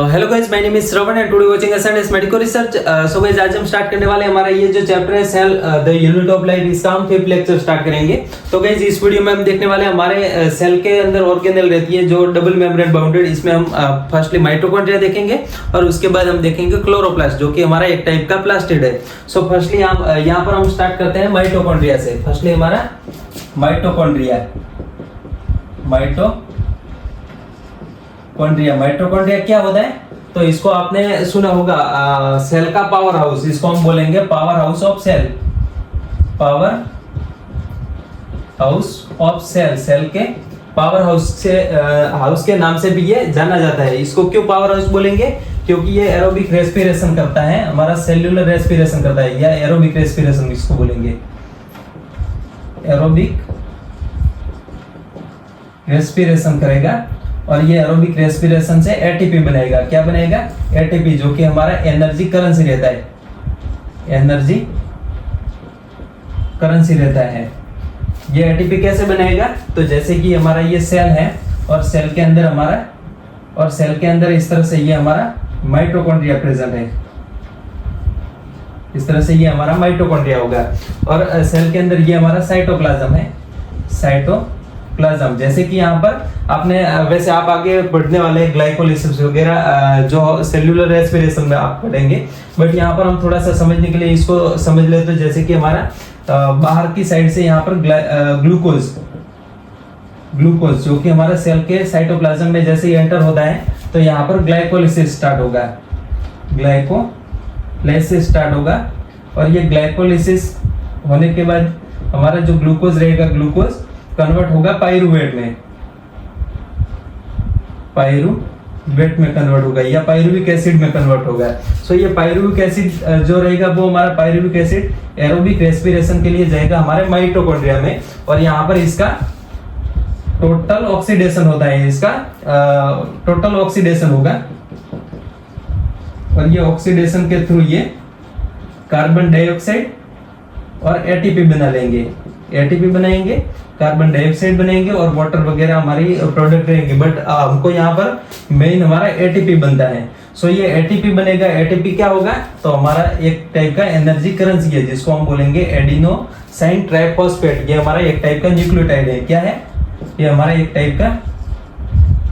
Hello guys, my name is Shravan and today watching SNS medical research. So guys, आज हम start करने वाले हैं हमारा ये जो चैप्टर है cell the unit of life, इसका हम 5th लेक्चर स्टार्ट करेंगे। तो गाइस, इस वीडियो में हम देखने वाले हैं हमारे सेल के अंदर ऑर्गेनेल रहती है जो डबल मेम्ब्रेन बाउंडेड। इसमें हम फर्स्टली माइटोकॉन्ड्रिया देखेंगे और उसके बाद हम देखेंगे क्लोरोप्लास्ट, जो कि हमारा एक टाइप का प्लास्टिड है। सो फर्स्टली यहाँ पर हम स्टार्ट करते हैं माइटोकॉन्ड्रिया से। फर्स्टली हमारा माइटोकॉन्ड्रिया माइटोकॉन्ड्रिया क्या होता है? तो इसको आपने सुना होगा, सेल का पावर हाउस, इसको हम बोलेंगे power house of cell. Power house of cell, cell के पावर हाउस के नाम से भी ये जाना जाता है। इसको क्यों पावर हाउस बोलेंगे? क्योंकि ये एरोबिक रेस्पिरेशन करता है, हमारा सेल्यूलर रेस्पिरेशन करता है, या एरोबिक रेस्पिरेशन इसको बोलेंगे। एरोबिक रेस्पिरेशन करेगा और ये एरोबिक रेस्पिरेशन से एटीपी बनेगा। क्या बनेगा? एटीपी, जो कि हमारा एनर्जी करेंसी रहता है। एनर्जी करेंसी रहता है। ये एटीपी कैसे बनेगा? तो जैसे कि हमारा ये सेल है और सेल के अंदर इस तरह से ये हमारा माइटोकॉन्ड्रिया प्रेजेंट है। इस तरह से ये हमारा माइटोकॉन्ड्रिया होगा और सेल के अंदर ये हमारा साइटोप्लाज्म है। साइटोप्लाज्म, जैसे कि यहाँ पर आपने, वैसे आप आगे पढ़ने वाले ग्लाइकोलिसिस वगैरह जो सेल्यूलर रेस्पिरेशन में आप पढ़ेंगे, बट यहाँ पर हम थोड़ा सा समझने के लिए इसको समझ लेते हैं। तो जैसे कि हमारा बाहर की साइड से यहाँ पर ग्लूकोज जो कि हमारा सेल के साइटोप्लाज्म में जैसे ही एंटर होता है तो यहाँ पर ग्लाइकोलिसिस स्टार्ट होगा। और ये ग्लाइकोलिसिस होने के बाद हमारा जो ग्लूकोज रहेगा, ग्लूकोज कन्वर्ट होगा पाइरूवेट में कन्वर्ट होगा या पाइरुविक एसिड में कन्वर्ट होगा। सो ये पाइरुविक एसिड जो रहेगा वो हमारा पाइरुविक एसिड एरोबिक रेस्पिरेशन के लिए जाएगा हमारे माइटोकॉन्ड्रिया में, और यहाँ पर इसका टोटल ऑक्सीडेशन होता है। इसका टोटल ऑक्सीडेशन होगा और ये ऑक्सीडेशन के थ्रू ये कार्बन डाइऑक्साइड और एटीपी बनाएंगे, कार्बन डाइऑक्साइड बनेंगे और वाटर वगैरह हमारी प्रोडक्ट रहेंगे। बट हमको यहाँ पर मेन हमारा एटीपी बनता है। सो ये एटीपी बनेगा। एटीपी क्या होगा? तो हमारा एक टाइप का एनर्जी करेंसी है, जिसको हम बोलेंगे एडिनोसाइन ट्राइफॉस्फेट। ये हमारा एक टाइप का न्यूक्लियोटाइड है। क्या है? ये हमारा एक टाइप का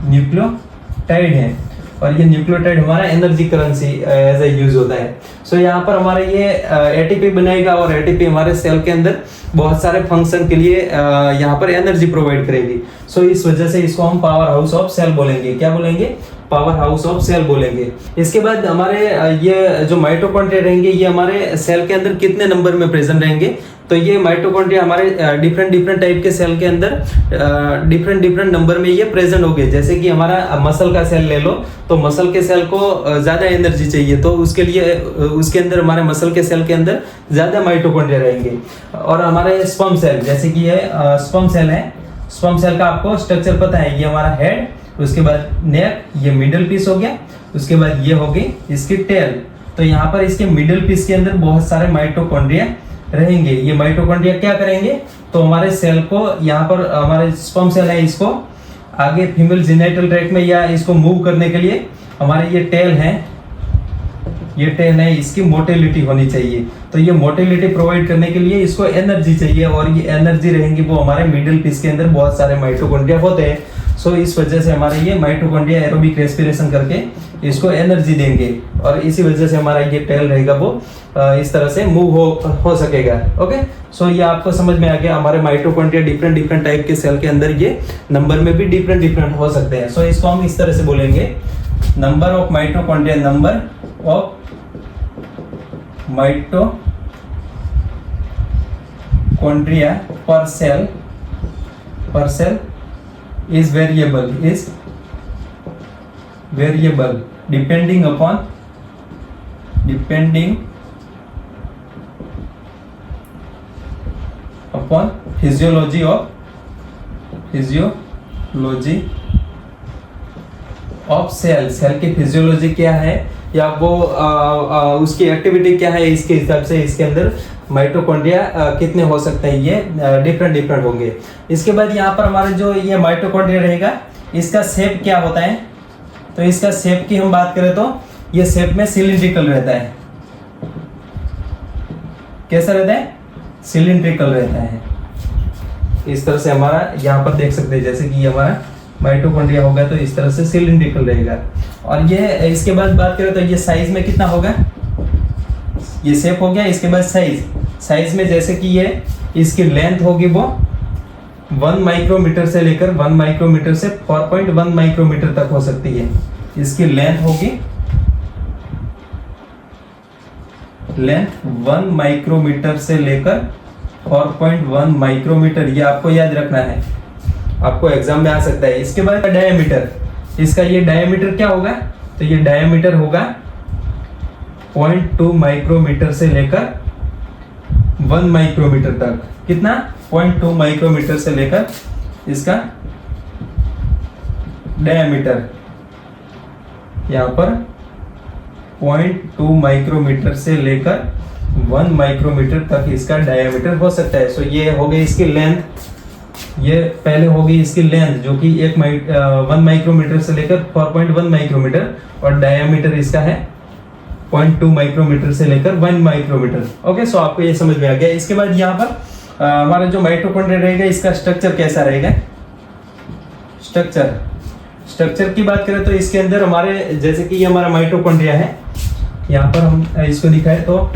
न्यूक्लियोटाइड है और ये न्यूक्लियोटाइड हमारा energy currency as a use होता है। सो यहाँ पर हमारा ये एटीपी बनेगा और एटीपी हमारे सेल के अंदर बहुत सारे फंक्शन के लिए यहाँ पर एनर्जी प्रोवाइड करेगी। सो इस वजह से इसको हम पावर हाउस ऑफ सेल बोलेंगे। क्या बोलेंगे? पावर हाउस ऑफ सेल बोलेंगे। इसके बाद हमारे ये जो माइटोकॉन्ड्रिया रहेंगे, ये हमारे सेल के अंदर कितने नंबर में प्रेजेंट रहेंगे? तो ये माइटोकॉन्ड्रिया हमारे डिफरेंट टाइप के सेल के अंदर डिफरेंट नंबर में ये प्रेजेंट होंगे। जैसे कि हमारा मसल का सेल ले लो, तो मसल के सेल को ज्यादा एनर्जी चाहिए, तो उसके लिए उसके अंदर हमारे मसल के सेल के अंदर ज्यादा माइटोकॉन्ड्रिया रहेंगे। और हमारे स्पर्म सेल, जैसे कि ये स्पर्म सेल है, स्पर्म सेल का आपको स्ट्रक्चर पता है। ये हमारा हेड, उसके बाद नेक, ये मिडल पीस हो गया, उसके बाद ये होगी इसकी टेल। तो यहाँ पर इसके मिडल पीस के अंदर बहुत सारे माइटोकॉन्ड्रिया रहेंगे। ये माइटोकॉन्ड्रिया क्या करेंगे? तो हमारे सेल को, यहाँ पर हमारे स्पर्म सेल है, इसको आगे फीमेल जेनिटल ट्रैक्ट में या इसको मूव करने के लिए हमारे ये टेल है, इसकी मोटिलिटी होनी चाहिए। तो ये मोटिलिटी प्रोवाइड करने के लिए इसको एनर्जी चाहिए, और ये एनर्जी रहेंगी वो हमारे मिडिल पीस के अंदर बहुत सारे माइटोकॉन्ड्रिया होते हैं। सो इस वजह से हमारे ये माइटोकॉन्ड्रिया एरोबिक रेस्पिरेशन करके इसको एनर्जी देंगे, और इसी वजह से हमारा ये टेल रहेगा वो इस तरह से मूव हो सकेगा। ओके, सो ये आपको समझ में आ गया। हमारे माइटोकॉन्ड्रिया डिफरेंट टाइप के सेल के अंदर ये नंबर में भी डिफरेंट हो सकते हैं। सो इसको हम इस तरह से बोलेंगे, number of mitochondria, number of mitochondria पर cell is variable depending upon physiology of cell की फिजियोलॉजी क्या है या वो उसकी एक्टिविटी क्या है, इसके हिसाब से इसके अंदर माइटोकॉन्ड्रिया कितने हो सकते हैं, ये डिफरेंट होंगे। इसके बाद यहाँ पर हमारा जो ये माइटोकॉन्ड्रिया रहेगा, इसका शेप क्या होता है? तो इसका शेप की हम बात करें तो ये शेप में सिलिंड्रिकल रहता है। कैसा रहता है? सिलिंड्रिकल रहता है। इस तरह से हमारा यहाँ पर देख सकते हैं, जैसे कि ये हमारा माइटोकॉन्ड्रिया होगा तो इस तरह से सिलिंड्रिकल रहेगा। और ये इसके बाद बात करें तो ये साइज में कितना होगा? ये शेप हो गया। इसके बाद साइज में जैसे कि ये इसकी लेंथ होगी वो 1 माइक्रोमीटर से लेकर 1 माइक्रोमीटर से 4.1 माइक्रोमीटर तक हो सकती है। इसकी लेंथ होगी 1 माइक्रोमीटर से लेकर 4.1 माइक्रोमीटर। ये आपको याद रखना है, आपको एग्जाम में आ सकता है। इसके बाद डायमीटर, इसका ये डायमीटर क्या होगा? तो ये डायमीटर होगा 0.2 माइक्रोमीटर से लेकर 1 माइक्रोमीटर तक। कितना? 0.2 माइक्रोमीटर से लेकर इसका डायमीटर यहां पर 0.2 माइक्रोमीटर से लेकर 1 माइक्रोमीटर तक इसका डायमीटर हो सकता है। सो ये हो गई इसकी लेंथ। ये पहले हो गई इसकी लेंथ जो कि 1 माइक्रोमीटर से लेकर 4.1 माइक्रोमीटर, और डायमीटर इसका है 0.2 माइक्रोमीटर से लेकर 1 माइक्रोमीटर। ओके, सो आपको ये समझ में आ गया। इसके बाद यहाँ पर हमारा जो माइटोकॉन्ड्रिया रहेगा इसका स्ट्रक्चर कैसा रहेगा? स्ट्रक्चर की बात करें तो इसके अंदर हमारे, जैसे कि ये हमारा माइटोकॉन्ड्रिया है, यहाँ पर हम इसको दिखाएं तो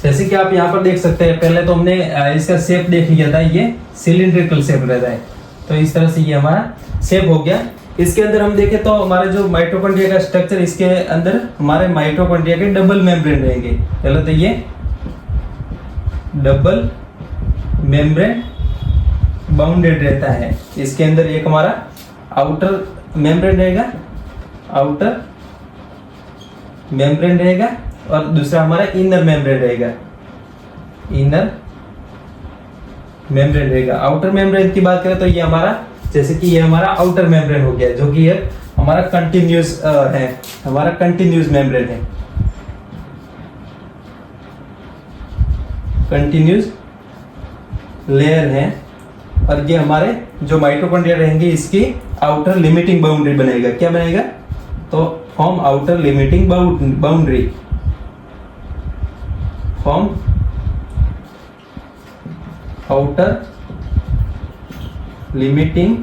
जैसे कि आप यहाँ पर देख सकते हैं, पहले तो हमने इसका शेप देख लिया था, ये सिलिंड्रिकल शेप रहता है। तो इस तरह से ये हमारा शेप हो गया। इसके अंदर हम देखें तो हमारे जो माइटोकॉन्ड्रिया का स्ट्रक्चर, इसके अंदर हमारे माइटोकॉन्ड्रिया के डबल मेम्ब्रेन रहेंगे। पहले तो ये डबल मेम्ब्रेन बाउंडेड रहता है। इसके अंदर एक हमारा आउटर मेम्ब्रेन रहेगा और दूसरा हमारा इनर मेम्ब्रेन रहेगा। आउटर मेम्ब्रेन की बात करें तो ये हमारा, जैसे कि ये हमारा आउटर मेम्ब्रेन हो गया, जो कि ये हमारा कंटिन्यूस है, हमारा कंटिन्यूस मेम्ब्रेन है, कंटिन्यूस लेयर है। और ये हमारे जो माइटोकॉन्ड्रिया रहेंगे इसकी आउटर लिमिटिंग बाउंड्री बनेगा। क्या बनेगा? तो form outer limiting boundary, form outer limiting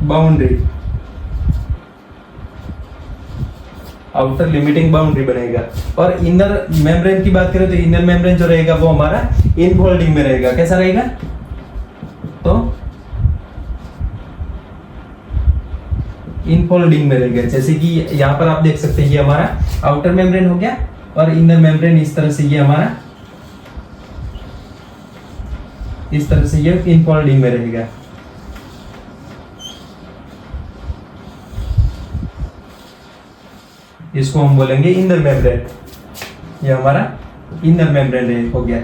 boundary, outer limiting boundary बनेगा। और इनर मेम्ब्रेन की बात करें तो इनर मेम्ब्रेन जो रहेगा वो हमारा इनफोल्डिंग में रहेगा। कैसा रहेगा? तो इनफोल्डिंग में रहेगा। जैसे कि यहाँ पर आप देख सकते हैं, ये हमारा आउटर मेम्ब्रेन हो गया और इनर मेम्ब्रेन इस तरह से, ये हमारा इस तरह से ये इनफोल्डिंग में रहेगा। इसको हम बोलेंगे इनर मेम्ब्रेन। ये हमारा इनर मेम्ब्रेन हो गया,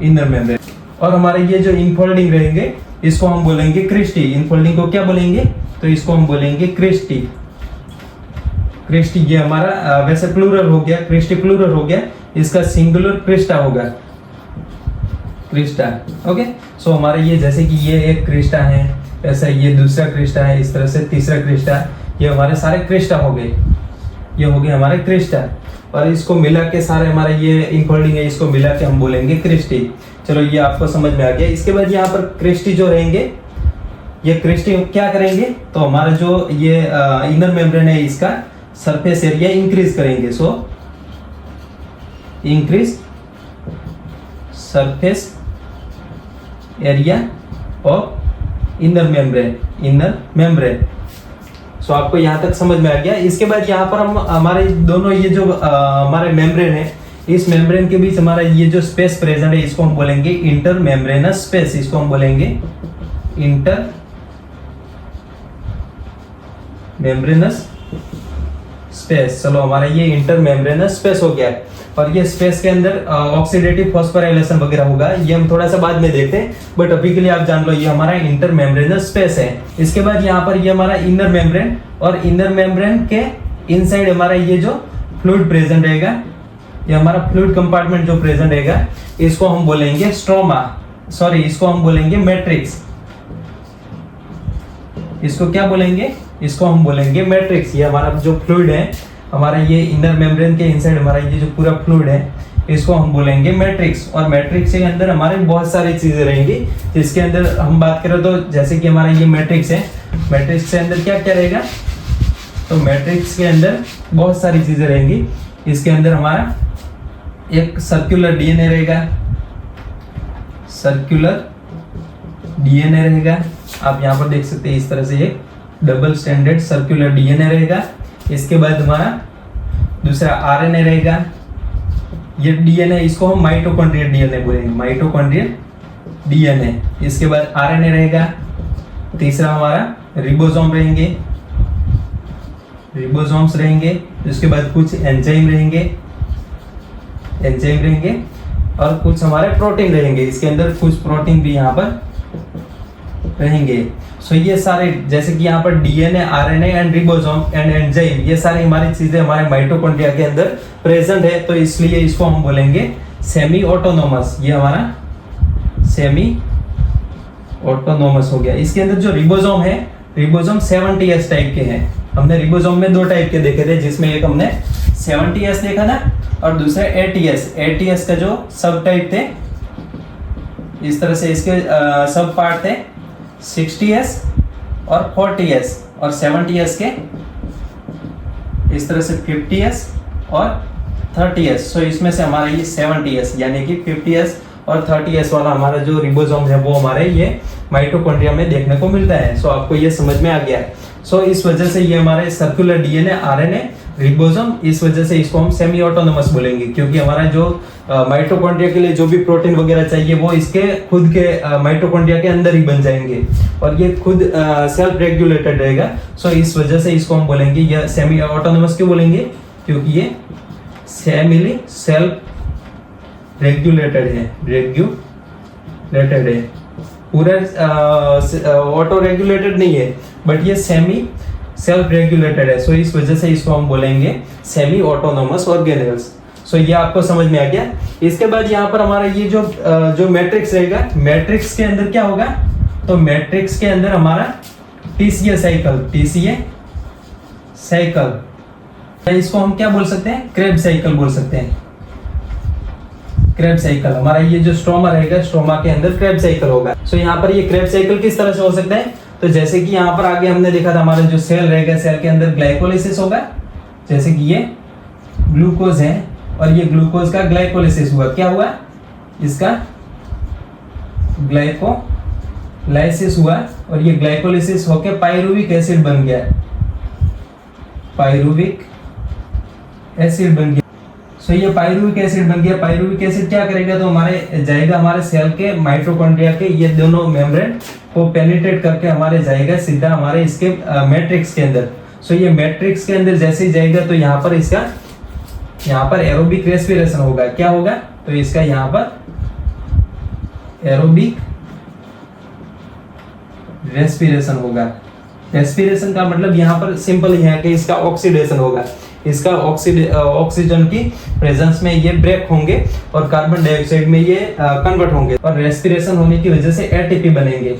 इनर मेम्ब्रेन। और हमारे ये जो इनफोल्डिंग रहेंगे इसको हम बोलेंगे क्रिस्टी। इनफोल्डिंग को क्या बोलेंगे? तो इसको हम बोलेंगे क्रिस्टी। क्रिस्टी ये हमारा वैसे प्लूरल हो गया, क्रिस्टी प्लूरल हो गया, इसका सिंगुलर क्रिस्टा होगा, क्रिस्टा। ओके, सो हमारे ये, जैसे कि ये एक क्रिस्टा है, ऐसा ये दूसरा क्रिस्टा है, इस तरह से तीसरा क्रिस्टा, ये हमारे सारे क्रिस्टा हो गए, ये हो गए हमारे क्रिस्टा। और इसको मिला के सारे हमारे ये इनफोल्डिंग है, इसको मिला के हम बोलेंगे क्रिस्टी। चलो ये आपको समझ में आ गया। इसके बाद यहाँ पर क्रिस्टी जो रहेंगे, ये क्रिस्टी क्या करेंगे? तो हमारा जो ये इनर मेम्ब्रेन है इसका सरफेस एरिया इंक्रीज करेंगे। So increase surface area of inner membrane. So आपको यहाँ तक समझ में आ गया। इसके बाद यहाँ पर हम हमारे दोनों ये जो हमारे मेम्ब्रेन है, इस मेम्ब्रेन के बीच हमारा ये जो स्पेस प्रेजेंट है इसको हम बोलेंगे इंटर मेम्ब्रेनस स्पेस। इसको हम बोलेंगे इंटर मेम्ब्रेनस स्पेस। चलो हमारा ये इंटर मेम्ब्रेनस स्पेस हो गया। और ये स्पेस के अंदर ऑक्सीडेटिव फॉस्फोराइलेशन वगैरह होगा, ये हम थोड़ा सा बाद में देखते हैं, बट अभी के लिए आप जान लो ये हमारा इंटर मेम्ब्रेनस स्पेस है। इसके बाद यहाँ पर ये हमारा इनर मेम्ब्रेन, और इनर मेम्ब्रेन के इनसाइड हमारा ये जो फ्लूइड प्रेजेंट रहेगा, ये हमारा फ्लूइड कंपार्टमेंट जो प्रेजेंट रहेगा, इसको हम बोलेंगे स्ट्रोमा, सॉरी इसको हम बोलेंगे मैट्रिक्स। इसको क्या बोलेंगे? इसको हम बोलेंगे मैट्रिक्स। ये हमारा जो फ्लूइड है, हमारा ये इनर मेम्ब्रेन के इनसाइड हमारा ये जो पूरा फ्लूइड है, इसको हम बोलेंगे मैट्रिक्स। और मैट्रिक्स के अंदर हमारे बहुत सारी चीजें रहेंगी, जिसके अंदर हम बात करें तो जैसे कि हमारा ये मैट्रिक्स है, मैट्रिक्स के अंदर क्या क्या रहेगा? तो मैट्रिक्स के अंदर बहुत सारी चीजें रहेंगी। इसके अंदर हमारा एक सर्कुलर डीएनए रहेगा, सर्कुलर डीएनए रहेगा, आप यहाँ पर देख सकते हैं इस तरह से एक डबल स्टैंडर्ड सर्कुलर डीएनए रहेगा। इसके बाद हमारा दूसरा आरएनए रहेगा, ये डीएनए, इसको हम माइटोकॉन्ड्रियल डीएनए बोलेंगे, माइटोकॉन्ड्रियल डीएनए। इसके बाद आरएनए रहेगा। तीसरा हमारा रिबोसोम रहेंगे, रिबोसोम्स रहेंगे। इसके बाद कुछ एंजाइम रहेंगे, एंजाइम रहेंगे, और कुछ हमारे प्रोटीन रहेंगे। इसके अंदर कुछ प्रोटीन भी यहाँ पर रहेंगे। सो ये सारे, जैसे कि यहाँ पर DNA, RNA and ribosome and enzyme, ये सारी हमारी चीजें हमारे माइटोकॉन्ड्रिया के अंदर प्रेजेंट है, तो इसलिए इसको हम बोलेंगे सेमी ऑटोनोमस। ये हमारा सेमी ऑटोनोमस हो गया। इसके अंदर जो रिबोसोम है, रिबोसोम 70S टाइप के हैं। हमने रिबोसोम में 2 टाइप के देखे थे, जिसमें एक हमने 70S देखा था और दूसरा 80S। 80S का जो सब टाइप थे, इस तरह से इसके सब पार्ट थे 60S और 40S, और 70S के इस तरह से 50S और 30S। सो इसमें से हमारा ये 70S यानी कि 50S और 30S वाला हमारा जो रिबोसोम है, वो हमारे ये माइटोकॉन्ड्रिया में देखने को मिलता है। सो आपको ये समझ में आ गया है। सो इस वजह से ये हमारे सर्कुलर डीएनए, आरएनए, रिबोसोम, इस वजह से इसको हम सेमी ऑटोनोमस बोलेंगे, क्योंकि हमारा जो माइटोकॉन्ड्रिया के लिए जो भी प्रोटीन वगैरह चाहिए वो इसके खुद के माइटोकॉन्ड्रिया के अंदर ही बन जाएंगे, और ये खुद सेल्फ रेगुलेटेड रहेगा। सो इस वजह से इसको हम बोलेंगे ये सेमी ऑटोनोमस। क्यों बोलेंगे? क्योंकि ये सेमी सेल्फ रेगुलेटेड है, रेगुलेटेड है, पूरा ऑटो रेगुलेटेड नहीं है, बट ये सेमी सेल्फ रेगुलेटेड है। सो इस वजह से इसको हम बोलेंगे सेमी ऑटोनोमस ऑर्गेनेल्स। सो ये आपको समझ में आ गया। इसके बाद यहाँ पर हमारा ये जो मैट्रिक्स रहेगा, मैट्रिक्स के अंदर क्या होगा? तो मैट्रिक्स के अंदर हमारा टीसीए साइकिल, टीसीए साइकिल, इसको हम क्या बोल सकते हैं? क्रेब्स साइकिल बोल सकते हैं, क्रेब्स साइकिल। हमारा ये जो स्ट्रोमा रहेगा, स्ट्रोमा के अंदर क्रेब्स साइकिल होगा। सो यहाँ पर ये क्रेब्स साइकिल किस तरह से हो सकता है? तो जैसे कि यहाँ पर आगे हमने देखा था, हमारा जो सेल रहेगा, सेल के अंदर ग्लाइकोलिसिस होगा, जैसे कि ये ग्लूकोज है और ये ग्लूकोज का ग्लाइकोलिसिस हुआ। क्या हुआ? इसका ग्लाइकोलाइसिस हुआ, और ये ग्लाइकोलिसिस होके पाइरुविक एसिड बन गया, पाइरुविक एसिड बन गया। सो ये पाइरुविक एसिड बन गया। पाइरुविक एसिड क्या करेगा? तो हमारे जाएगा हमारे सेल के माइटोकॉन्ड्रिया के ये दोनों मेम्ब्रेन को पेनिट्रेट करके हमारे जाएगा सीधा हमारे इसके मैट्रिक्स के अंदर। सो ये मैट्रिक्स के अंदर जैसे ही जाएगा तो यहाँ पर इसका एरोबिक रेस्पिरेशन होगा। क्या होगा? तो इसका यहाँ पर एरोबिक रेस्पिरेशन होगा। रेस्पिरेशन का मतलब यहाँ पर सिंपल ही है कि इसका ऑक्सीडेशन होगा। इसका ऑक्सीजन की प्रेजेंस में ये ब्रेक होंगे और कार्बन डाइऑक्साइड में ये कन्वर्ट होंगे, और रेस्पिरेशन होने की वजह से एटीपी बनेंगे।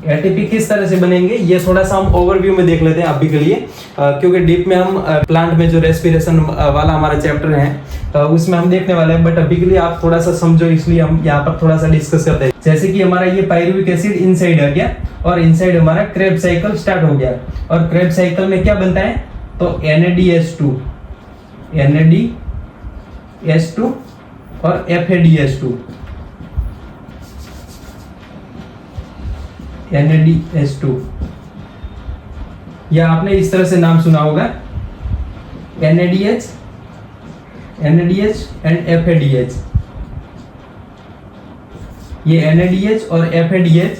एटीपी किस तरह से बनेंगे ये थोड़ा सा हम ओवरव्यू में देख लेते हैं अभी के लिए, क्योंकि डीप में हम प्लांट में जो रेस्पिरेशन वाला हमारा चैप्टर है उसमें हम देखने वाले हैं, बट अभी के लिए आप थोड़ा सा समझो, इसलिए हम यहाँ पर थोड़ा सा डिस्कस करते हैं। जैसे कि हमारा ये पाइरुविक एसिड इनसाइड आ गया और इनसाइड हमारा क्रेब्स साइकिल स्टार्ट हो गया, और क्रेब्स साइकिल में क्या बनता है? तो NADH2 और FADH2, NADH2, या आपने इस तरह से नाम सुना होगा NADH एंड FADH। ये NADH और FADH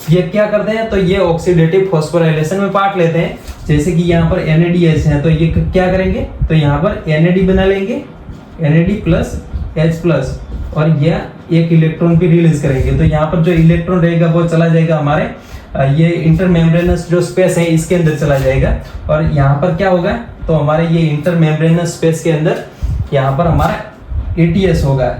ये क्या करते हैं? तो ये ऑक्सीडेटिव फॉस्फोराइलेशन में पार्ट लेते हैं। जैसे कि यहाँ पर NADH है तो ये क्या करेंगे? तो यहाँ पर NAD बना लेंगे, NAD प्लस H प्लस, और यह एक इलेक्ट्रॉन भी रिलीज करेंगे। तो यहाँ पर जो इलेक्ट्रॉन रहेगा वो चला जाएगा हमारे ये इंटरमेम्ब्रेनस जो स्पेस है इसके अंदर चला जाएगा, और यहाँ पर क्या होगा, तो हमारे ये इंटरमेम्ब्रेनस स्पेस के अंदर यहाँ पर हमारा ETS होगा।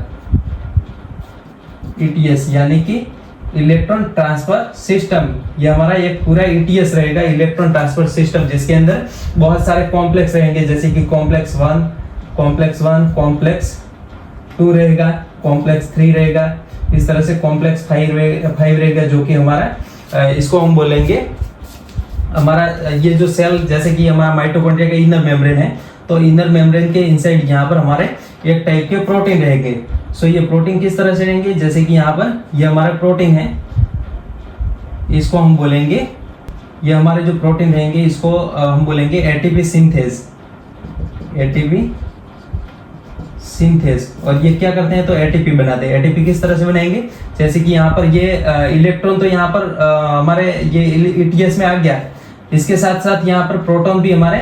ETS यानी कि इलेक्ट्रॉन ट्रांसफर सिस्टम, ये हमारा एक पूरा ETS रहेगा, इलेक्ट्रॉन ट्रांसफर सिस्टम, जिसके अंदर बहुत सारे कॉम्प्लेक्स रहेंगे, जैसे कि कॉम्प्लेक्स 1, कॉम्प्लेक्स 2 रहेगा, कॉम्प्लेक्स 3 रहेगा, इस तरह से कॉम्प्लेक्स 5 रहेगा, जो कि हमारा इसको हम बोलेंगे हमारा ये जो सेल, जैसे कि हमारा माइटोकॉन्ड्रिया का इनर मेम्ब्रेन है, तो इनर मेम्ब्रेन के इनसाइड यहाँ पर हमारे एक टाइप के प्रोटीन रहेंगे। सो ये प्रोटीन किस तरह से रहेंगे, जैसे कि यहाँ पर ये हमारा प्रोटीन है, इसको हम बोलेंगे, ये हमारे जो प्रोटीन रहेंगे इसको हम बोलेंगे एटीपी सिंथेज, और ये क्या करते हैं, तो एटीपी बनाते हैं। एटीपी किस तरह से बनाएंगे, जैसे कि यहाँ पर ये इलेक्ट्रॉन तो यहाँ पर हमारे ये ETS में आ गया, इसके साथ साथ यहाँ पर प्रोटॉन भी हमारे,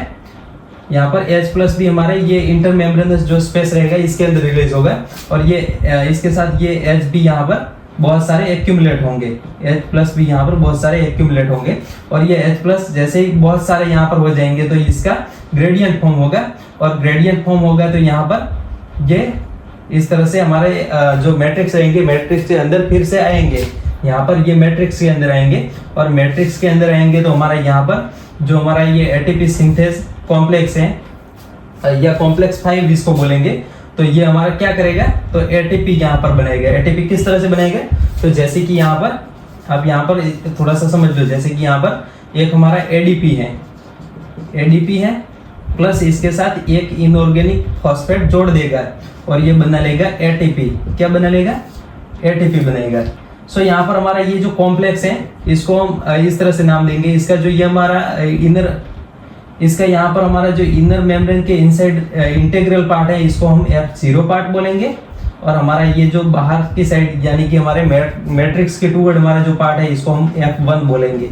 यहाँ पर H प्लस भी हमारे ये इंटरमेम्ब्रेनस जो स्पेस रहेगा इसके अंदर रिलीज होगा, और ये इसके साथ ये H भी यहाँ पर बहुत सारे एक्यूमुलेट होंगे, H प्लस भी यहाँ पर बहुत सारे एक्यूमुलेट होंगे, और ये H प्लस जैसे ही बहुत सारे यहाँ पर हो जाएंगे तो इसका ग्रेडियंट फॉर्म होगा, और ग्रेडियंट फॉर्म होगा तो यहाँ पर ये इस तरह से हमारे जो मैट्रिक्स रहेंगे, मैट्रिक्स के अंदर फिर से आएंगे, यहाँ पर ये मैट्रिक्स के अंदर आएंगे, और मैट्रिक्स के अंदर आएंगे तो हमारा यहाँ पर जो हमारा ये एटीपी सिंथेस कॉम्प्लेक्स है, या कॉम्प्लेक्स 5 जिसको बोलेंगे, तो ये हमारा क्या करेगा, तो एटीपी यहाँ पर बनाएगा। एटीपी किस तरह से बनाएगा, तो जैसे कि यहाँ पर अब यहाँ पर थोड़ा सा समझ लो, जैसे कि यहाँ पर एक हमारा एडीपी है प्लस इसके साथ एक इनऑर्गेनिक फॉस्फेट जोड़ देगा, और ये बना लेगा एटीपी। क्या बना लेगा, एटीपी बनाएगा। सो यहाँ पर हमारा ये जो कॉम्प्लेक्स है इसको हम इस तरह से नाम देंगे, इसका जो ये हमारा इसका यहाँ पर हमारा जो इनर मेम्ब्रेन के इनसाइड इंटीग्रल पार्ट है इसको हम F0 पार्ट बोलेंगे, और हमारा ये जो बाहर की साइड यानी कि हमारे मैट्रिक्स के टूवर्ड हमारा जो पार्ट है इसको हम F1 बोलेंगे।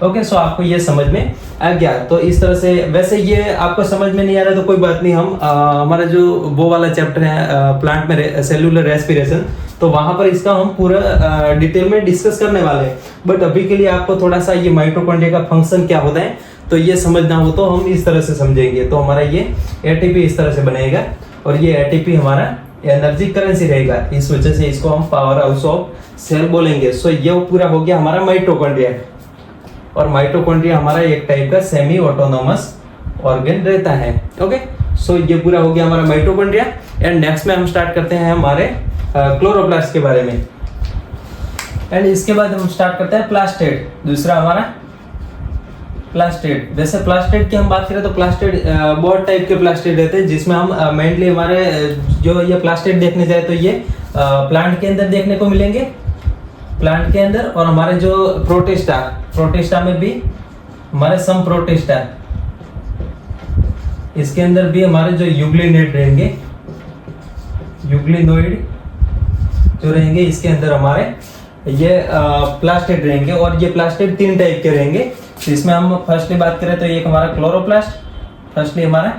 ओके, सो आपको ये समझ में आ गया। तो इस तरह से, वैसे ये आपको समझ में नहीं आ रहा तो कोई बात नहीं, हम हमारा जो वो वाला चैप्टर है प्लांट में सेलुलर रेस्पिरेशन, तो वहां पर इसका हम पूरा डिटेल में डिस्कस करने वाले हैं। बट अभी के लिए आपको थोड़ा सा ये माइटोकॉन्ड्रिया का फंक्शन क्या होता है तो ये समझना हो तो हम इस तरह से समझेंगे। तो हमारा ये एटीपी इस तरह से बनेगा, और ये एटीपी हमारा एनर्जी करेंसी रहेगा, इस वजह से इसको हम पावर हाउस ऑफ सेल बोलेंगे। सो ये पूरा हो गया हमारा माइटोकॉन्ड्रिया, और माइटोकॉन्ड्रिया हमारा एक टाइप का सेमी ऑटोनोमस ऑर्गन रहता है। ओके, सो ये पूरा हो गया हमारा माइटोकॉन्ड्रिया। एंड नेक्स्ट में हम स्टार्ट करते हैं हमारे क्लोरोप्लास्ट के बारे में, एंड इसके बाद हम स्टार्ट करते हैं प्लास्टेड, दूसरा हमारा प्लास्टेड। जैसे प्लास्टेड की हम बात करें तो प्लास्टेड बहुत टाइप के प्लास्टेड रहते हैं, जिसमें हम मेनली हमारे जो ये प्लास्टेड देखने जाए तो ये प्लांट के अंदर देखने को मिलेंगे, प्लांट के अंदर, और हमारे जो प्रोटिस्टा में भी हमारे सम प्रोटिस्टा, इसके अंदर भी हमारे जो यूग्लिनोइड रहेंगे, यूग्लिनोइड जो रहेंगे इसके अंदर हमारे ये प्लास्टेड रहेंगे। और ये प्लास्टेड 3 टाइप के रहेंगे, इसमें हम फर्स्टली बात करें तो एक हमारा क्लोरोप्लास्ट, फर्स्टली हमारा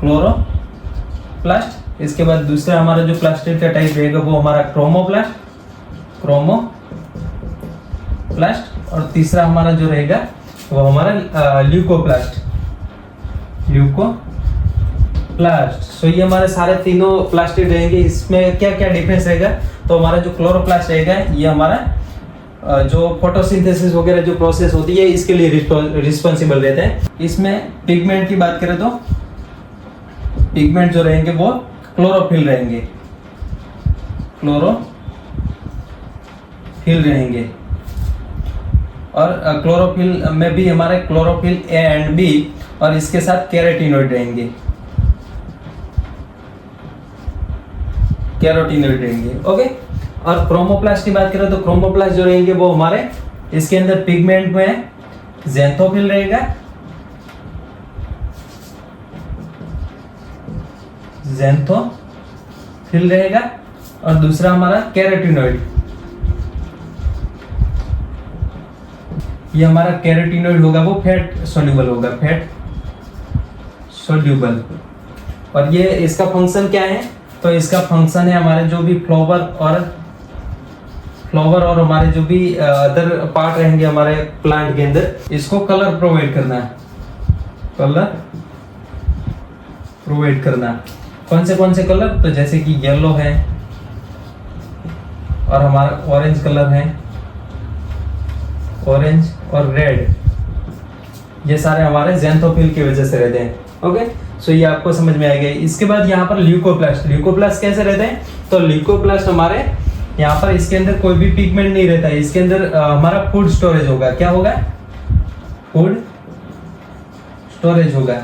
क्लोरोप्लास्ट, इसके बाद दूसरा हमारा जो प्लास्टेड का टाइप रहेगा वो हमारा क्रोमोप्लास्ट, और तीसरा हमारा जो रहेगा वो हमारा ल्यूकोप्लास्ट। सो ये हमारे सारे तीनों प्लास्टिड रहेंगे। इसमें क्या क्या डिफरेंस रहेगा, तो हमारा जो क्लोरोप्लास्ट रहेगा ये हमारा जो फोटोसिंथेसिस वगैरह जो प्रोसेस होती है इसके लिए रिस्पॉन्सिबल रहता है। इसमें पिगमेंट की बात करें तो पिगमेंट जो रहेंगे वो क्लोरोफिल रहेंगे, और क्लोरोफिल में भी हमारे क्लोरोफिल ए एंड बी, और इसके साथ कैरोटीनॉइड रहेंगे, ओके। और क्रोमोप्लास्ट की बात करें तो क्रोमोप्लास्ट जो रहेंगे वो हमारे इसके अंदर पिगमेंट में ज़ैंथोफिल रहेगा, और दूसरा हमारा कैरोटीनॉइड, ये हमारा कैरोटीनॉइड होगा वो फैट सोल्यूबल होगा, और ये इसका फंक्शन क्या है? तो इसका फंक्शन है हमारे जो भी फ्लावर और हमारे जो भी अदर पार्ट रहेंगे हमारे प्लांट के अंदर, इसको कलर प्रोवाइड करना है। कलर प्रोवाइड करना, कौन से कलर? तो जैसे कि येलो है और हमारा ऑरेंज कलर है, ऑरेंज और रेड, ये सारे हमारे ज़ैंथोफिल की वजह से रहते हैं। ओके, सो ये आपको समझ में आएगा। इसके बाद यहाँ पर ल्यूकोप्लास्ट कैसे रहते हैं? तो ल्यूकोप्लास्ट हमारे यहाँ पर इसके अंदर कोई भी पिगमेंट नहीं रहता है, इसके अंदर हमारा फूड स्टोरेज होगा। क्या होगा? फूड स्टोरेज होगा।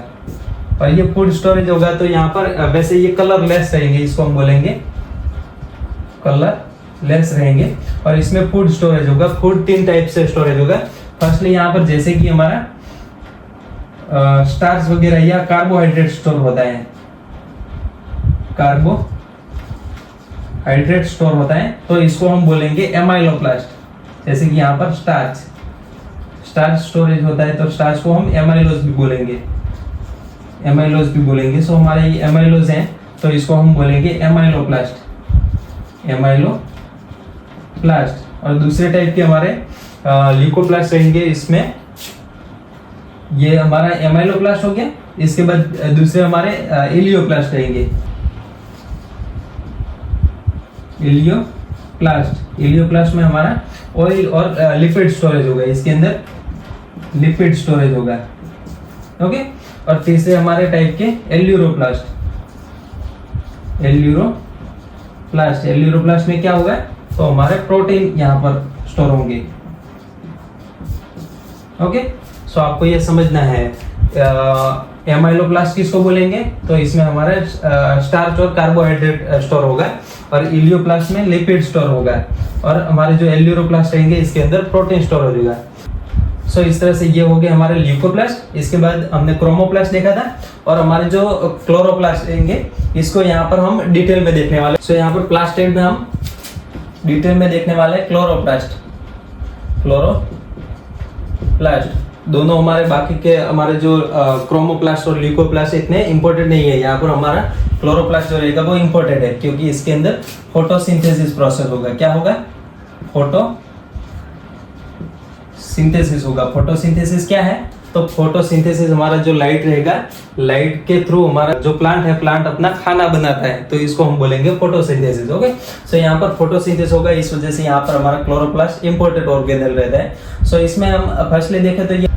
और ये फूड स्टोरेज होगा तो यहाँ पर वैसे ये कलरलेस रहेंगे, इसको हम बोलेंगे कलरलेस रहेंगे। और इसमें फूड स्टोरेज होगा। फूड 3 टाइप से स्टोरेज होगा। फर्स्टली यहाँ पर जैसे कि हमारा स्टार्च वगैरह या कार्बोहाइड्रेट स्टोर होता है, कार्बोहाइड्रेट स्टोर होता है, तो इसको हम बोलेंगे एमाइलोप्लास्ट। जैसे कि यहाँ पर स्टार्च स्टोरेज होता है तो स्टार्च को हम एमाइलोज भी बोलेंगे। सो हमारे ये एमाइलोज हैं तो इसको हम बोलेंगे एमाइलोप्लास्ट। और दूसरे टाइप के हमारे ल्यूकोप्लास्ट रहेंगे। इसमें ये हमारा एमाइलोप्लास्ट हो गया। इसके बाद दूसरे हमारे इलियोप्लास्ट रहेंगे। इलियोप्लास्ट में हमारा ऑयल और लिपिड स्टोरेज होगा, इसके अंदर लिपिड स्टोरेज होगा। ओके, और तीसरे हमारे टाइप के एल्यूरोप्लास्ट में क्या होगा? तो हमारे प्रोटीन यहाँ पर स्टोर होंगे। ओके, सो आपको ये समझना है एमाइलोप्लास्ट किसको बोलेंगे? तो इसमें हमारे स्टार्च और कार्बोहाइड्रेट स्टोर होगा, और इलियोप्लास्ट में लिपिड स्टोर होगा, और हमारे जो एल्यूरोप्लास्ट रहेंगे इसके अंदर प्रोटीन स्टोर होगा। सो इस तरह से ये हो गए हमारे ल्यूकोप्लास्ट। इसके बाद हमने क्रोमोप्लास्ट देखा था, और हमारे जो क्लोरोप्लास्ट रहेंगे इसको यहाँ पर हम डिटेल में देखने वाले। सो यहाँ पर प्लास्टेड में हम डिटेल में देखने वाले क्लोरोप्लास्ट दोनों। हमारे बाकी के हमारे जो क्रोमोप्लास्ट और ल्यूकोप्लास्ट इतने इंपॉर्टेंट नहीं है। यहाँ पर हमारा क्लोरोप्लास्ट जो रहेगा वो इंपॉर्टेंट है, क्योंकि इसके अंदर फोटोसिंथेसिस प्रोसेस होगा। क्या होगा? फोटोसिंथेसिस होगा। फोटोसिंथेसिस क्या है? तो फोटोसिंथेसिस हमारा जो लाइट रहेगा, लाइट के थ्रू हमारा जो प्लांट अपना खाना बनाता है, तो इसको हम बोलेंगे फोटोसिंथेसिस। ओके, सो यहाँ पर फोटोसिंथेसिस होगा, इस वजह से यहाँ पर हमारा क्लोरोप्लास्ट इंपॉर्टेंट ऑर्गेनेल रहता है। सो इसमें हम फर्स्टली देखें तो ये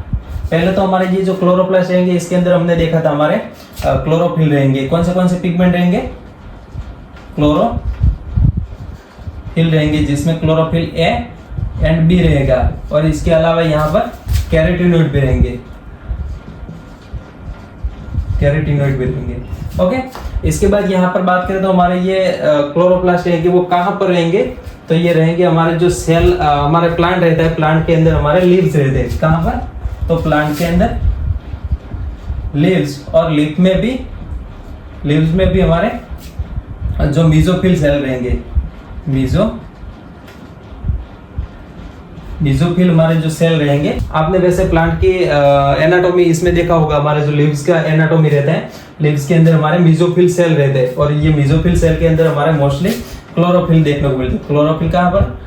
पहले तो हमारे ये जो क्लोरोप्लास्ट रहेंगे इसके अंदर हमने देखा था हमारे क्लोरोफिल रहेंगे। कौन से पिगमेंट रहेंगे? क्लोरोफिल रहेंगे, जिसमें क्लोरोफिल ए एंड बी रहेगा, और इसके अलावा यहाँ पर कैरोटीनॉइड भी रहेंगे। ओके, इसके बाद यहाँ पर बात करें तो हमारे ये क्लोरोप्लास्ट रहेंगे, वो कहाँ पर रहेंगे? तो ये रहेंगे हमारे जो सेल हमारे प्लांट रहता है, प्लांट के अंदर हमारे लीव्स रहते हैं। कहाँ पर? तो प्लांट के अंदर लीव्स, और लीफ में भी हमारे जो मीजोफिल सेल रहेंगे, मीजोफिल हमारे जो सेल रहेंगे। आपने वैसे प्लांट की एनाटॉमी इसमें देखा होगा, हमारे जो लीव्स का एनाटॉमी रहता है, लीव्स के अंदर हमारे मीजोफिल सेल रहते हैं, और ये मीजोफिल सेल के अंदर हमारे मोस्टली क्लोरोफिल देखने को मिलते हैं। क्लोरोफिल कहाँ पर?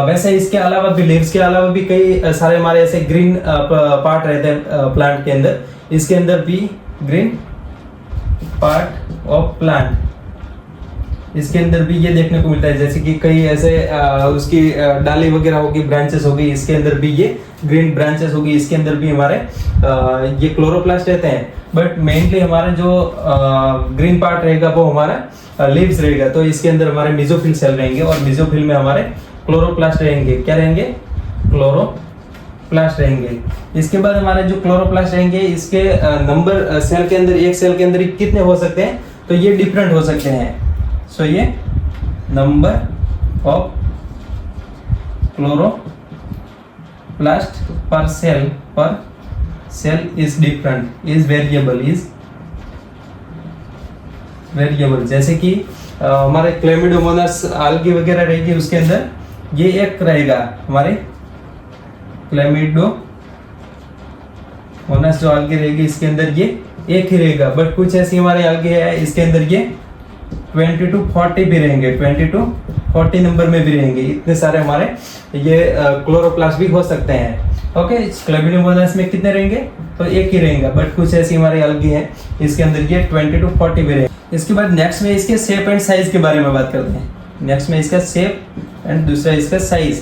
वैसे इसके अलावा भी, लीव्स के अलावा भी कई सारे हमारे ऐसे ग्रीन पार्ट रहते हैं प्लांट के अंदर। इसके अंदर भी ग्रीन पार्ट ऑफ प्लांट, इसके अंदर भी ये देखने को मिलता है। जैसे कि कई ऐसे उसकी डाली वगैरह होगी, ब्रांचेस होगी, इसके अंदर भी ये ग्रीन ब्रांचेस होगी, इसके अंदर भी हमारे ये क्लोरोप्लास्ट रहते हैं। बट मेनली हमारा जो ग्रीन पार्ट रहेगा वो हमारा लीव्स रहेगा, तो इसके अंदर हमारे मीजोफिल सेल रहेंगे, और मीजोफिल में हमारे क्लोरोप्लास्ट रहेंगे। क्या रहेंगे? क्लोरोप्लास्ट रहेंगे। इसके बाद हमारे जो क्लोरोप्लास्ट रहेंगे इसके नंबर सेल के अंदर, एक सेल के अंदर कितने हो सकते हैं? तो ये डिफरेंट हो सकते हैं। सो ये नंबर ऑफ क्लोरोप्लास्ट पर cell is different, is variable. जैसे कि हमारे क्लेमिडोमोनास आल्गी वगैरह रहेगी, उसके अंदर ये एक रहेगा हमारे क्लेमिडोमोनास जो आल्गी रहेगी, इसके अंदर ये एक ही रहेगा, बट कुछ ऐसी हमारे आगे है इसके अंदर ये 20 to 40 भी रहेंगे, 20 to 40 नंबर में भी रहेंगे। इतने सारे हमारे ये क्लोरोप्लास्ट भी हो सकते हैं। ओके, क्लैमिडियम मोनास में कितने रहेंगे? तो एक ही रहेगा, बट कुछ ऐसी हमारे अलगी है इसके अंदर ये 20 to 40 भी रहेंगे। इसके बाद नेक्स्ट में इसके शेप एंड साइज के बारे में बात करते हैं। नेक्स्ट में इसका शेप एंड दूसरा इसका साइज।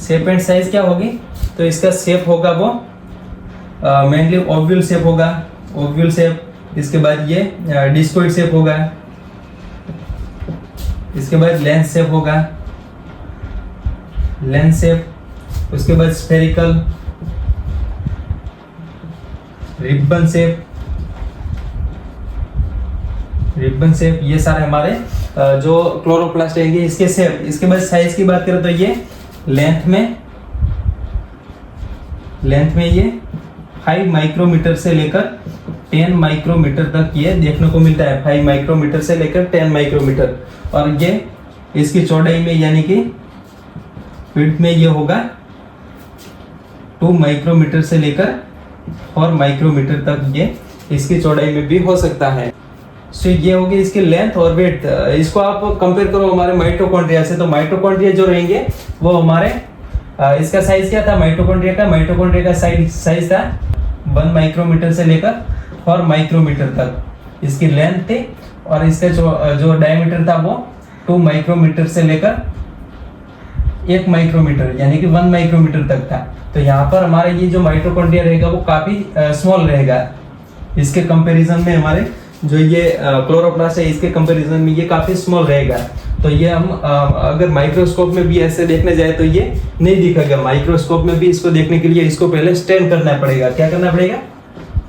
शेप एंड साइज क्या होगी? तो इसका शेप होगा वो मेनली ओव्यूल शेप होगा, ओव्यूल शेप। इसके बाद ये डिस्कोइड शेप होगा, इसके बाद लेंस शेप होगा, लेंस शेप। उसके बाद spherical, ribbon shape, ribbon shape. ये सारे हमारे जो क्लोरोप्लास्ट रहेंगे इसके शेप। इसके बाद साइज की बात करें तो ये लेंथ में ये 5 माइक्रोमीटर से लेकर 10 माइक्रोमीटर तक ये देखने को मिलता है। 5 माइक्रोमीटर से लेकर 10 माइक्रोमीटर। और ये इसकी चौड़ाई में यानी कि विड्थ में ये होगा 2 माइक्रोमीटर से लेकर 4 माइक्रोमीटर तक ये इसकी चौड़ाई में भी हो सकता है। सो ये होगी इसकी लेंथ और वेट। इसको आप कंपेयर करो हमारे माइटोकॉन्ड्रिया से, तो माइटोकॉन्ड्रिया जो रहेंगे वो हमारे इसका साइज क्या था माइटोकॉन्ड्रिया का साइज था 1 माइक्रोमीटर से लेकर 4 माइक्रोमीटर तक इसकी लेंथ थी। और इसका जो डायमीटर था वो 2 माइक्रोमीटर से लेकर 1 माइक्रोमीटर यानी कि 1 माइक्रोमीटर तक था। तो यहाँ पर हमारे ये जो माइटोकॉन्ड्रिया रहेगा वो काफी स्मॉल रहेगा इसके कंपैरिजन में। हमारे जो ये क्लोरोप्लास्ट है इसके कंपैरिजन में ये काफी स्मॉल रहेगा। तो ये हम अगर माइक्रोस्कोप में भी ऐसे देखने जाए तो ये नहीं दिखेगा। माइक्रोस्कोप में भी इसको देखने के लिए इसको पहले स्टेन करना पड़ेगा। क्या करना पड़ेगा?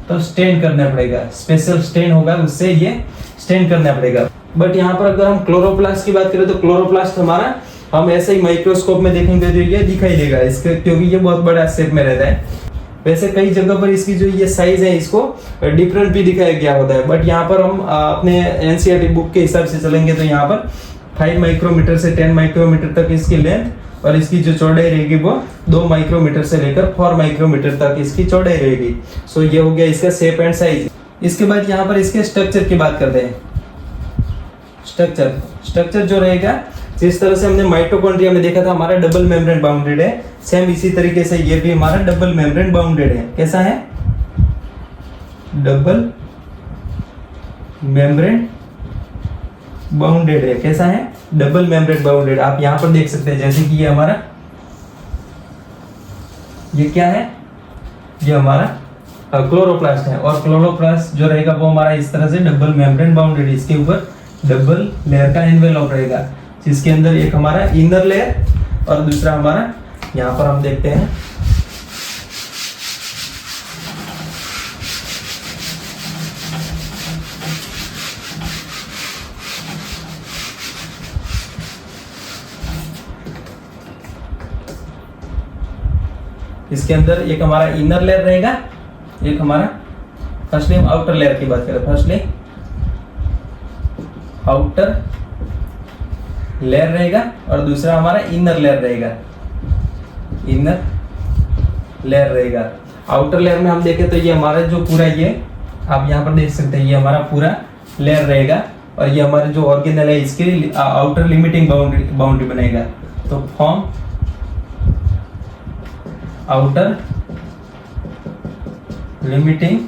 तो स्टेन करना पड़ेगा, स्पेशल स्टेन होगा, उससे ये स्टेन करना पड़ेगा। बट यहाँ पर अगर हम क्लोरोप्लास्ट की बात करें तो क्लोरोप्लास्ट हमारा हम ऐसे ही माइक्रोस्कोप में देखेंगे तो ये दिखाई देगा इसके, क्योंकि ये बहुत बड़ा शेप में रहता है। वैसे कई जगह पर इसकी जो ये साइज है इसको डिफरेंट भी दिखाया गया होता है, बट यहाँ पर हम अपने एनसीईआरटी बुक के हिसाब से चलेंगे तो यहाँ पर 5 माइक्रोमीटर से 10 माइक्रोमीटर तक इसकी लेंथ और इसकी जो चौड़ाई रहेगी वो 2 माइक्रोमीटर से लेकर 4 माइक्रोमीटर तक इसकी चौड़ाई रहेगी। सो ये हो गया इसका शेप एंड साइज। इसके बाद यहाँ पर इसके स्ट्रक्चर की बात करते हैं। स्ट्रक्चर जो रहेगा जिस तरह से हमने माइटोकॉन्ड्रिया में देखा था हमारा डबल मेम्ब्रेन बाउंडेड है, सेम इसी तरीके से ये भी हमारा डबल मेम्ब्रेन बाउंडेड है। कैसा है? डबल मेम्ब्रेन बाउंडेड है। कैसा है? Double membrane bounded. आप यहां पर देख सकते हैं जैसे कि ये हमारा ये क्या है? ये हमारा क्लोरोप्लास्ट है। और क्लोरोप्लास्ट जो रहेगा वो हमारा इस तरह से डबल मेम्ब्रेन बाउंडेड, इसके ऊपर डबल लेयर का एनवेलप रहेगा जिसके अंदर एक हमारा इनर लेयर और दूसरा हमारा यहाँ पर हम देखते हैं इसके अंदर एक हमारा इनर लेयर रहेगा, एक हमारा फर्स्टली हम आउटर लेयर की बात करें। फर्स्टली आउटर लेयर रहेगा और दूसरा हमारा इनर लेयर रहेगा। इनर लेयर रहेगा। आउटर लेयर में हम देखें तो ये हमारा जो पूरा ये आप यहाँ पर देख सकते हैं ये हमारा पूरा लेयर रहेगा और ये हमारे जो ऑर्गेनल है इसके आउटर लिमिटिंग बाउंड्री बनेगा। तो form outer limiting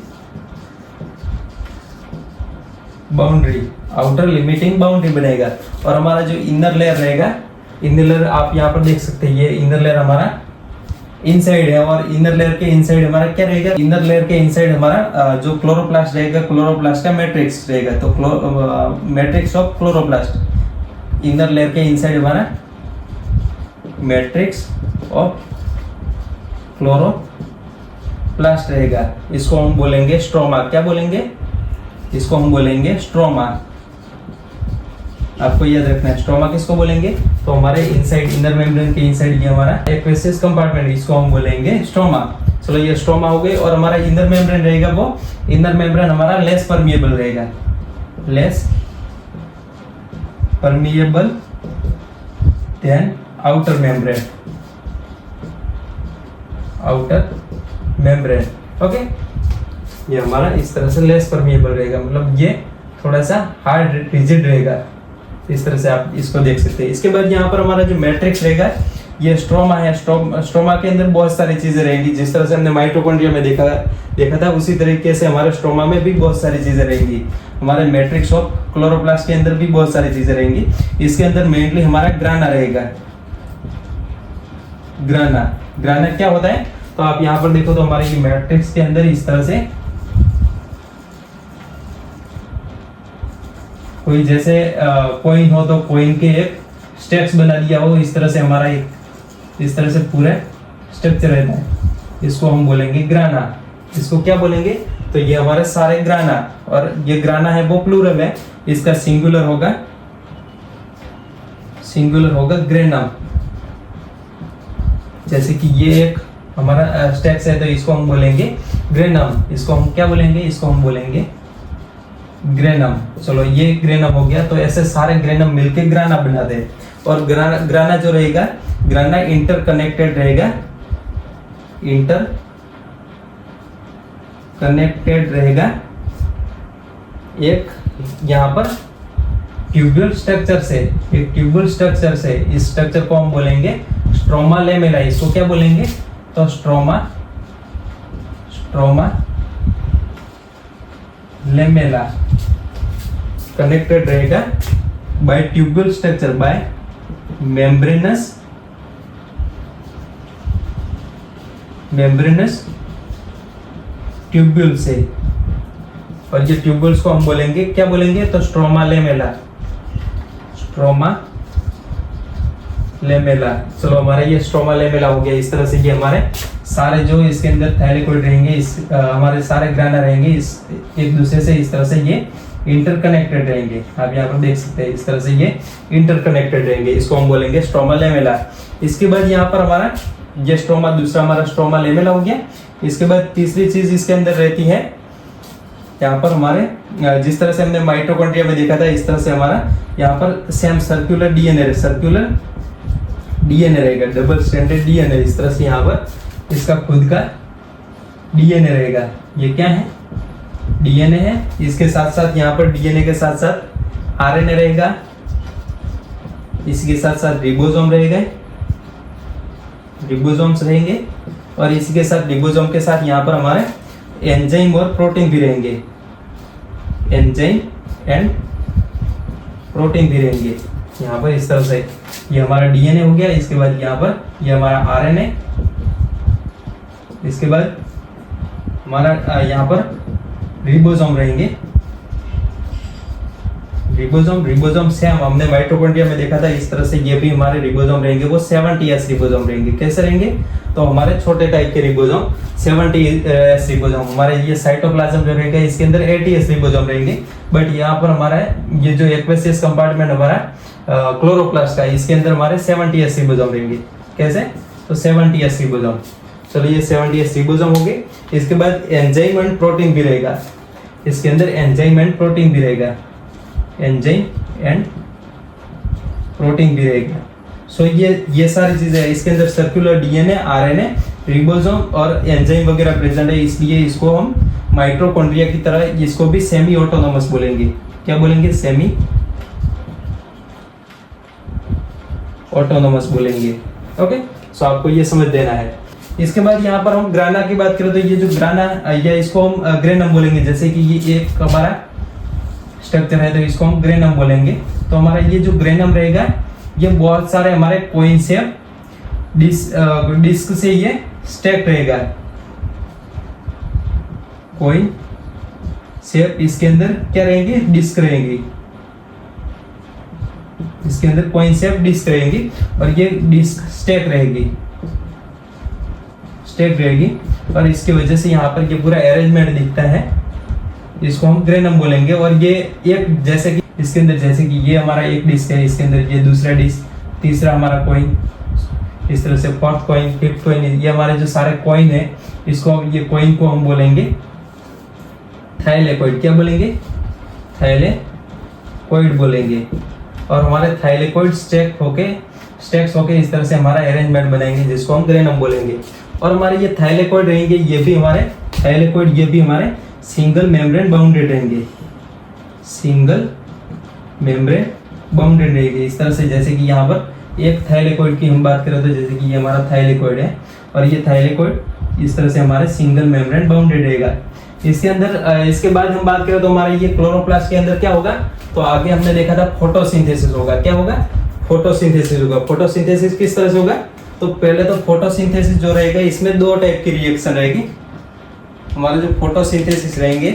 boundary, outer limiting boundary बनेगा। और हमारा जो इनर लेयर रहेगा, इनर लेयर आप यहाँ पर देख सकते हैं ये इनर लेयर हमारा इनसाइड है और इनर लेयर के इनसाइड हमारा क्या रहेगा? इनर लेयर के इनसाइड हमारा जो क्लोरोप्लास्ट रहेगा, क्लोरोप्लास्ट का मैट्रिक्स रहेगा। तो matrix of chloroplast, inner layer के इनसाइड हमारा मैट्रिक्स ऑफ क्लोरोप्लास्ट रहेगा। इसको हम बोलेंगे स्ट्रोमा। क्या बोलेंगे? इसको हम बोलेंगे स्ट्रोमा। आपको याद रखना है स्ट्रोमा किसको बोलेंगे? तो हमारे इनसाइड इनर मेम्ब्रेन के इनसाइड ये हमारा एक्वेसियस कंपार्टमेंट, इसको हम बोलेंगे स्ट्रोमा। चलो ये स्ट्रोमा हो गई। और हमारा इनर मेम्ब्रेन रहेगा वो इनर मेम्ब्रेन हमारा लेस परमिएबल रहेगा, less permeable then outer membrane, outer membrane. Okay, ये हमारा इस तरह से लेस परमिएबल रहेगा, मतलब ये थोड़ा सा हार्ड रिजिड रहेगा। इस तरह से आप इसको देख सकते हैं। इसके बाद यहाँ पर हमारा जो मैट्रिक्स रहेगा, ये स्ट्रोमा है। स्ट्रोमा के अंदर बहुत सारी चीजें रहेंगी, जिस तरह से हमने माइटोकॉन्ड्रिया में देखा था, उसी तरीके से हमारे स्ट्रोमा में भी बहुत सारी चीजें रहेंगी। हमारे मैट्रिक्स ऑफ क्लोरोप्लास्ट के अंदर भी बहुत सारी चीजें रहेंगी। इसके अंदर मेनली हमारा ग्राना रहेगा। ग्राना क्या होता है, तो आप यहाँ पर देखो तो हमारे ये मैट्रिक्स के अंदर इस तरह से कोई जैसे कॉइन हो तो कॉइन के एक स्टेप्स बना दिया हो, इस तरह से हमारा एक इस तरह से पूरा स्ट्रक्चर रहता है। इसको हम बोलेंगे ग्राना। इसको क्या बोलेंगे, तो ये हमारे सारे ग्राना, और ये ग्राना है वो प्लूरल है, इसका सिंगुलर होगा ग्रेनम। जैसे कि ये एक हमारा स्टेक्स है, तो इसको हम बोलेंगे ग्रेनम। इसको हम क्या बोलेंगे, इसको हम बोलेंगे ग्रेनम। चलो ये ग्रेनम हो गया। तो ऐसे सारे ग्रेनम मिलके ग्राना बनाते हैं। और ग्राना जो रहेगा, ग्राना इंटरकनेक्टेड रहेगा, एक यहाँ पर ट्यूब्यूल स्ट्रक्चर से। इस स्ट्रक्चर को हम बोलेंगे स्ट्रोमा लेमेला। इसको क्या बोलेंगे, तो स्ट्रोमा लेमेला कनेक्टेड रहेगा by tubule structure, by membranous tubule से। और ये ट्यूब्यूल्स को हम बोलेंगे क्या बोलेंगे, तो स्ट्रोमा लेमेला। चलो हमारा ये स्ट्रोमा लेमेला हो गया। इस तरह से ये हमारे सारे जो इसके अंदर थैलेकोइड रहेंगे, हमारे सारे ग्राना रहेंगे, इस एक दूसरे से इस तरह से ये इंटरकनेक्टेड रहेंगे। आप यहाँ पर देख सकते हैं, इस तरह से ये इंटरकनेक्टेड रहेंगे। इसको हम बोलेंगे स्ट्रोमा लेमेला। इसके बाद यहाँ पर हमारा ये स्ट्रोमा, दूसरा हमारा स्ट्रोमा लेमेला हो गया। इसके बाद तीसरी चीज इसके अंदर रहती है, यहाँ पर हमारे जिस तरह से हमने माइटोकॉन्ड्रिया में देखा था, इस तरह से हमारा यहाँ पर सेम सर्कुलर डीएनए रहेगा, डबल स्ट्रैंडेड डीएनए। इस तरह से यहाँ पर इसका खुद का डीएनए रहेगा। ये क्या है, डीएनए है। इसके साथ साथ यहाँ पर डीएनए के साथ साथ आरएनए रहेगा, इसके साथ साथ रिबोसोम रहेगा, रिबोसोम्स रहेंगे, और इसी के साथ रिबोसोम के साथ यहाँ पर हमारे एंजाइम और प्रोटीन भी रहेंगे, एंजाइम एंड प्रोटीन भी रहेंगे यहाँ पर। इस तरह से ये हमारा डीएनए हो गया। इसके बाद यहाँ पर ये हमारा आरएनए, इसके बाद हमारा यहाँ पर रिबोसोम रहेंगे। रिबोसोम सेम हमने माइटोकॉन्ड्रिया में देखा था, इस तरह से ये भी हमारे रिबोसोम रहेंगे। वो 70S रिबोसोम रहेंगे। कैसे रहेंगे, तो हमारे छोटे टाइप के रिबोसोम 70S रिबोसोम। हमारे ये साइटोप्लाज्म जो रहेगा, इसके अंदर 80S रिबोसोम रहेंगे। बट यहाँ पर हमारा ये जो एक्वेसियस कंपार्टमेंट हमारा क्लोरोप्लास्ट का, इसके अंदर हमारे 70S रिबोसोम रहेंगे। कैसे, तो 70S रिबोसोम। चलो ये 70S रिबोसोम हो गए। इसके बाद एंजाइम एंड प्रोटीन भी रहेगा, इसके अंदर एंजाइम एंड प्रोटीन भी रहेगा, एंजाइम एंड प्रोटीन भी रहेगा। सो ये सारी चीजें हैं। इसके अंदर सर्कुलर डीएनए, आरएनए, रिबोसोम और एंजाइम वगैरह प्रेजेंट है। इसलिए इसको हम माइटोकॉन्ड्रिया की तरह इसको भी सेमी ऑटोनोमस बोलेंगे। क्या बोलेंगे, सेमी ऑटोनोमस बोलेंगे। ओके, सो आपको ये समझ देना है। इसके बाद यहाँ पर हम ग्राना की बात करें तो ये जो ग्राना, या इसको हम ग्रेनम बोलेंगे। जैसे कि ये एक हमारा स्ट्रक्चर है, तो इसको हम ग्रेनम बोलेंगे। तो हमारा ये जो ग्रेनम रहेगा, ये बहुत सारे हमारे कोइन शेप डिस्क से ये स्टैक रहेगा, कोइन शेप। इसके अंदर क्या रहेंगे, डिस्क रहेंगी, इसके अंदर कोइन शेप डिस्क रहेंगी, और ये डिस्क स्टैक रहेगी, और इसकी वजह से यहाँ पर ये पूरा अरेंजमेंट दिखता है। इसको हम ग्रेनम बोलेंगे। और ये एक, जैसे कि इसके अंदर, जैसे कि ये हमारा एक डिस्क है, इसके अंदर ये दूसरा डिस्क, तीसरा हमारा कॉइन, इस तरह से फोर्थ कॉइन, फिफ्थ कॉइन, ये हमारे जो सारे कॉइन है, इसको ये कॉइन को हम बोलेंगे थाइलेकोइड। क्या बोलेंगे, थाइलेकोइड बोलेंगे। और हमारे थाइलेकोइड स्टैक्स होके इस तरह से हमारा अरेंजमेंट बनाएंगे, जिसको हम ग्रेनम बोलेंगे। और हमारे ये थाइलेकोइड रहेंगे, ये भी हमारे थाइलेकोइड, ये भी हमारे सिंगल मेम्ब्रेन बाउंडेड रहेंगे, सिंगल मेम्ब्रेन बाउंडेड रहेंगे इस तरह से। जैसे कि यहाँ पर एक थाइलेकोइड की हम बात करें तो जैसे कि ये हमारा थाइलेकोइड है और ये थाइलेकोइड इस तरह से हमारे सिंगल मेम्ब्रेन बाउंडेड रहेगा। इसके अंदर इसके बाद हम बात करें तो हमारे ये क्लोरोप्लास्ट के अंदर क्या होगा, तो आगे हमने देखा था फोटोसिंथेसिस होगा। क्या होगा, फोटोसिंथेसिस होगा। फोटोसिंथेसिस किस तरह से होगा, तो पहले तो फोटोसिंथेसिस जो रहेगा इसमें दो टाइप की रिएक्शन रहेगी। हमारे जो फोटोसिंथेसिस रहेंगे,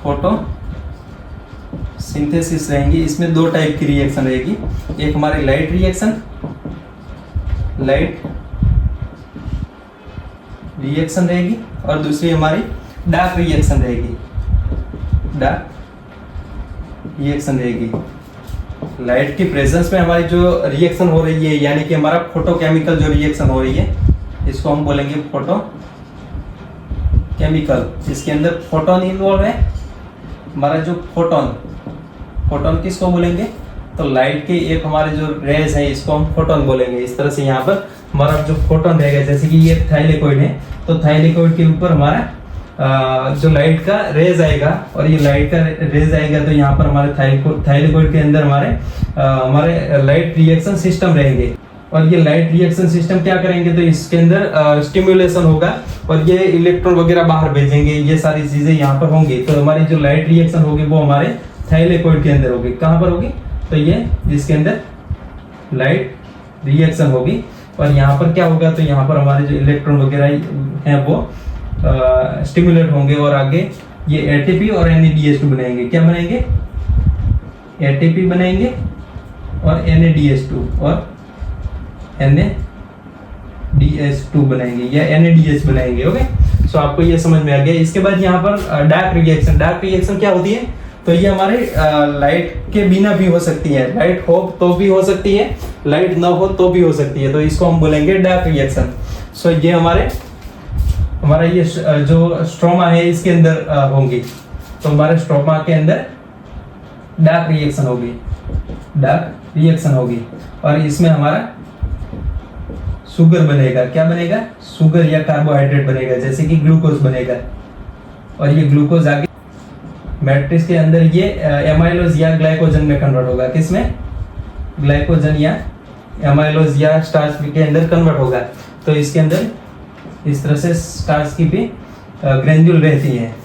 फोटोसिंथेसिस रहेंगी, इसमें दो टाइप की रिएक्शन रहेगी। एक हमारी लाइट रिएक्शन, लाइट रिएक्शन रहेगी और दूसरी हमारी डार्क रिएक्शन रहेगी, डार्क रिएक्शन रहेगी। लाइट की प्रेजेंस में हमारी जो रिएक्शन हो रही है, यानी कि हमारा फोटोकेमिकल जो रिएक्शन हो रही है, इसको हम बोलेंगे फोटोकेमिकल। इसके अंदर फोटोन इन्वॉल्व है। हमारा जो फोटोन किसको बोलेंगे, तो लाइट के एक हमारे जो रेज है इसको हम फोटोन बोलेंगे। इस तरह से यहाँ पर हमारा जो फोटोन रहेगा, जैसे कि ये थाइलेकोइड है तो थाइलेकोइड के ऊपर हमारा जो लाइट का रेज आएगा और ये लाइट का रेज आएगा तो यहाँ पर हमारे थाइलेकोइड के अंदर हमारे लाइट रिएक्शन सिस्टम रहेंगे। और ये लाइट रिएक्शन सिस्टम क्या करेंगे, तो इसके अंदर स्टिमुलेशन होगा और ये इलेक्ट्रॉन वगैरह बाहर भेजेंगे, ये सारी चीजें यहाँ पर होंगी। तो हमारी जो लाइट रिएक्शन होगी वो हमारे थाइलेकोइड के अंदर होगी। कहाँ पर होगी, तो ये इसके अंदर लाइट रिएक्शन होगी। और यहाँ पर क्या होगा, तो यहाँ पर हमारे जो इलेक्ट्रॉन वगैरह हैं वो स्टिमुलेट होंगे और आगे ये एटीपी और NADH2 बनाएंगे। क्या बनाएंगे, एटीपी बनाएंगे और NADH2 और NADH2 बनाएंगे या NADH बनाएंगे। ओके, सो आपको ये समझ में आ गया। इसके बाद यहाँ पर डार्क रिएक्शन। डार्क रिएक्शन क्या होती है, तो ये हमारे लाइट के बिना भी हो सकती है। लाइट हो तो भी हो सकती है, लाइट ना हो तो भी हो सकती है, तो इसको हम बोलेंगे डार्क रिएक्शन। सो ये हमारा ये जो स्ट्रोमा है इसके अंदर होंगी, तो हमारे स्ट्रोमा के अंदर डार्क रिएक्शन होगी, डार्क रिएक्शन होगी। और इसमें हमारा शुगर बनेगा। क्या बनेगा, शुगर या कार्बोहाइड्रेट बनेगा, जैसे कि ग्लूकोज बनेगा। और ये ग्लूकोज आगे मैट्रिक्स के अंदर ये एमाइलोज या ग्लाइकोजन में कन्वर्ट होगा। किसमें, ग्लाइकोजन या एमाइलोज या स्टार्च के अंदर कन्वर्ट होगा। तो इसके अंदर इस तरह से स्टार्च की भी ग्रेन्यूल रहती है।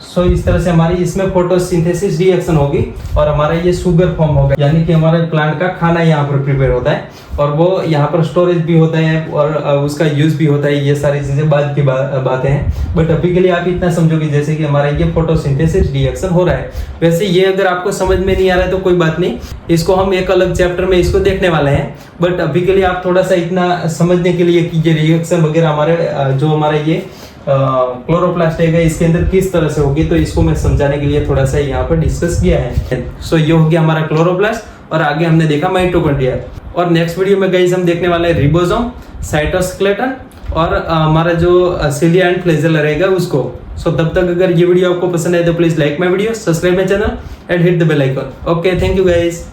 सो इस तरह से हमारी इसमें फोटोसिंथेसिस रिएक्शन होगी और हमारा ये शुगर फॉर्म होगा, यानी कि हमारे प्लांट का खाना यहाँ पर प्रिपेयर होता है और वो यहाँ पर स्टोरेज भी होता है और उसका यूज भी होता है। ये सारी चीजें बाद की बातें हैं, बट अभी के लिए आप इतना समझो कि जैसे कि हमारा ये फोटोसिंथेसिस रिएक्शन हो रहा है। वैसे ये अगर आपको समझ में नहीं आ रहा है तो कोई बात नहीं, इसको हम एक अलग चैप्टर में इसको देखने वाले हैं। बट अभी के लिए आप थोड़ा सा इतना समझने के लिए कि ये रिएक्शन वगैरह हमारे जो हमारा ये क्लोरोप्लास्ट है इसके अंदर किस तरह से होगी, तो इसको मैं समझाने के लिए थोड़ा सा यहाँ पर डिस्कस किया है। सो ये हो गया हमारा क्लोरोप्लास्ट और आगे हमने देखा माइटोकॉन्ड्रिया। और नेक्स्ट वीडियो में गाइस हम देखने वाले हैं रिबोसोम, साइटोस्केलेटन और हमारा जो सिलिया एंड फ्लैजेला रहेगा उसको। सो तब तक अगर ये वीडियो आपको पसंद है तो please like my video, subscribe my channel and hit the bell icon. Okay, thank you guys.